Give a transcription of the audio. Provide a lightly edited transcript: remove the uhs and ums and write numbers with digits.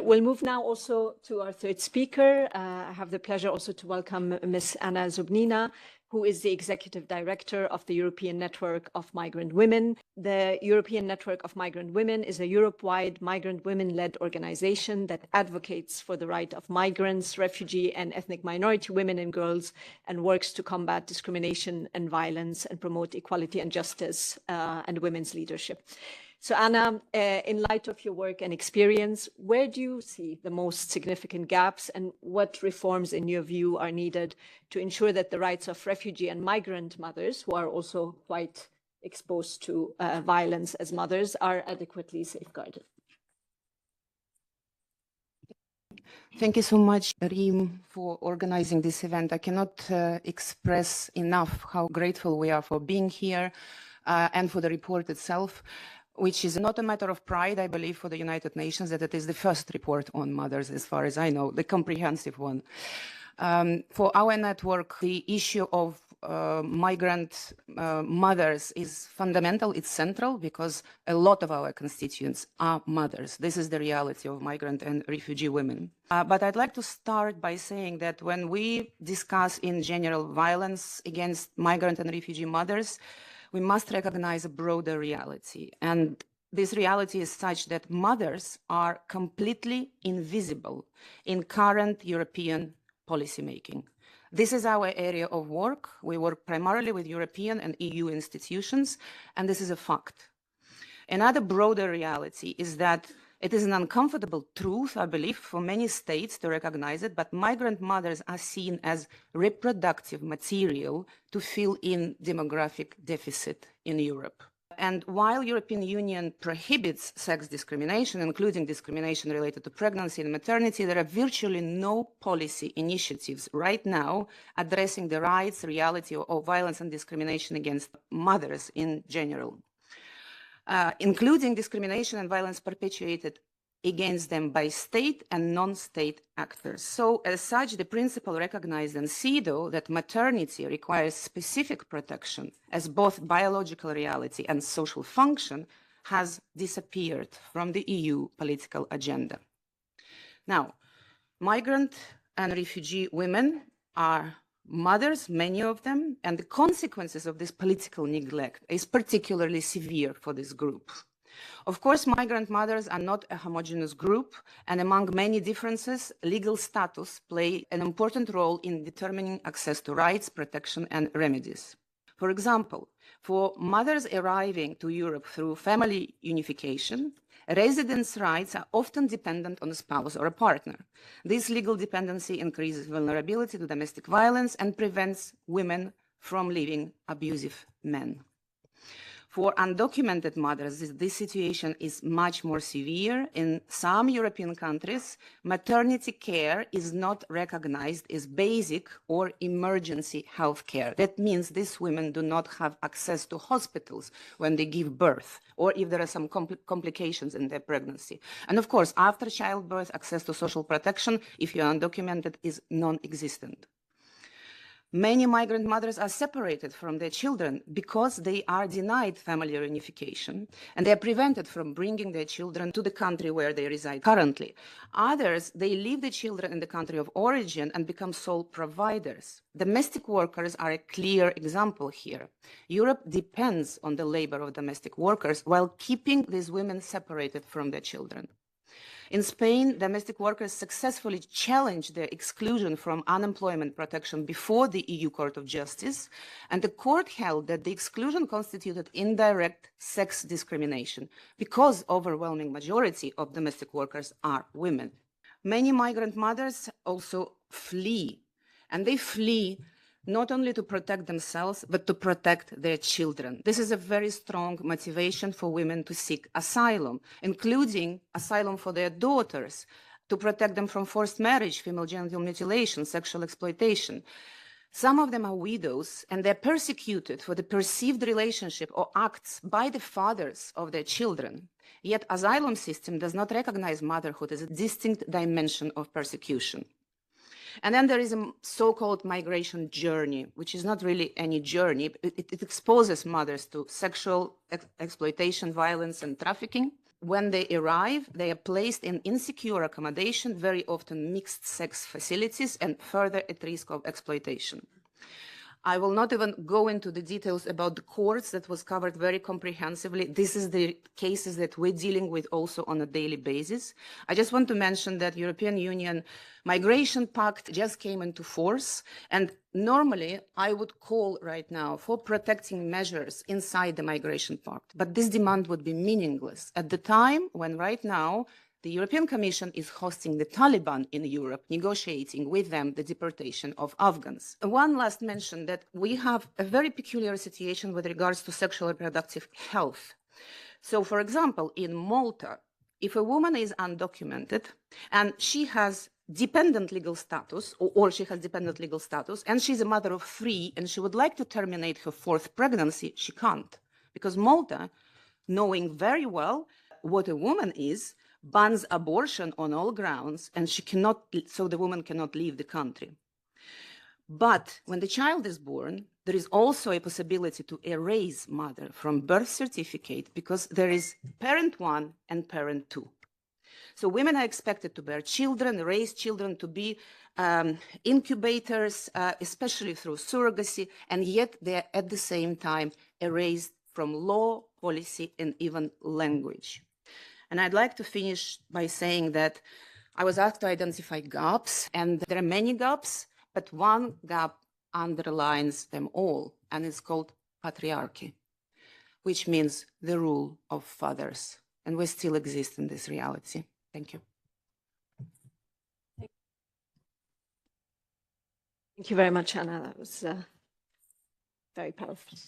We'll move now also to our third speaker. I have the pleasure also to welcome Ms. Anna Zobnina, who is the Executive Director of the European Network of Migrant Women. The European Network of Migrant Women is a Europe-wide migrant women-led organization that advocates for the right of migrants, refugee and ethnic minority women and girls, and works to combat discrimination and violence and promote equality and justice and women's leadership. So Anna, in light of your work and experience, where do you see the most significant gaps and what reforms in your view are needed to ensure that the rights of refugee and migrant mothers, who are also quite exposed to violence as mothers, are adequately safeguarded? Thank you so much, Reem, for organizing this event. I cannot express enough how grateful we are for being here and for the report itself, which is not a matter of pride, I believe, for the United Nations, that it is the first report on mothers, as far as I know, the comprehensive one. For our network, the issue of migrant mothers is fundamental, it's central, because a lot of our constituents are mothers. This is the reality of migrant and refugee women. But I'd like to start by saying that when we discuss in general violence against migrant and refugee mothers, we must recognize a broader reality. And this reality is such that mothers are completely invisible in current European policymaking. This is our area of work. We work primarily with European and EU institutions, and this is a fact. Another broader reality is that it is an uncomfortable truth, I believe, for many states to recognize it, but migrant mothers are seen as reproductive material to fill in demographic deficit in Europe. And while European Union prohibits sex discrimination, including discrimination related to pregnancy and maternity, there are virtually no policy initiatives right now addressing the rights, reality of violence and discrimination against mothers in general. Including discrimination and violence perpetuated against them by state and non-state actors. So as such, the principle recognized in CEDAW that maternity requires specific protection as both biological reality and social function has disappeared from the EU political agenda. Now, migrant and refugee women are mothers, many of them, and the consequences of this political neglect is particularly severe for this group. Of course, migrant mothers are not a homogeneous group, and among many differences, legal status plays an important role in determining access to rights, protection, and remedies. For example, for mothers arriving to Europe through family unification, residence rights are often dependent on a spouse or a partner. This legal dependency increases vulnerability to domestic violence and prevents women from leaving abusive men. For undocumented mothers, this situation is much more severe. In some European countries, maternity care is not recognized as basic or emergency health care. That means these women do not have access to hospitals when they give birth, or if there are some complications in their pregnancy. And of course, after childbirth, access to social protection, if you're undocumented, is non-existent. Many migrant mothers are separated from their children because they are denied family reunification, and they are prevented from bringing their children to the country where they reside currently. Others, they leave the children in the country of origin and become sole providers. Domestic workers are a clear example here. Europe depends on the labor of domestic workers while keeping these women separated from their children. In Spain, domestic workers successfully challenged their exclusion from unemployment protection before the EU Court of Justice, and the court held that the exclusion constituted indirect sex discrimination because overwhelming majority of domestic workers are women. Many migrant mothers also flee, and they flee not only to protect themselves, but to protect their children. This is a very strong motivation for women to seek asylum, including asylum for their daughters, to protect them from forced marriage, female genital mutilation, sexual exploitation. Some of them are widows, and they're persecuted for the perceived relationship or acts by the fathers of their children. Yet asylum system does not recognize motherhood as a distinct dimension of persecution. And then there is a so-called migration journey, which is not really any journey. It exposes mothers to sexual exploitation, violence, and trafficking. when they arrive, they are placed in insecure accommodation, very often mixed-sex facilities, and further at risk of exploitation. I will not even go into the details about the courts that was covered very comprehensively. This is the cases that we're dealing with also on a daily basis. I just want to mention that European Union Migration Pact just came into force, and normally I would call right now for protecting measures inside the Migration Pact, but this demand would be meaningless at the time when right now the European Commission is hosting the Taliban in Europe, negotiating with them the deportation of Afghans. One last mention that we have a very peculiar situation with regards to sexual and reproductive health. So, for example, in Malta, if a woman is undocumented and she has dependent legal status, or she has dependent legal status, and she's a mother of 3 and she would like to terminate her 4th pregnancy, she can't. Because Malta, knowing very well what a woman is, bans abortion on all grounds, and so the woman cannot leave the country. But when the child is born, there is also a possibility to erase mother from birth certificate because there is parent 1 and parent 2. So women are expected to bear children, raise children, to be incubators, especially through surrogacy, and yet they are at the same time erased from law, policy, and even language. And I'd like to finish by saying that I was asked to identify gaps, and there are many gaps, but one gap underlines them all, and it's called patriarchy, which means the rule of fathers. And we still exist in this reality. Thank you. Thank you very much, Anna. That was very powerful.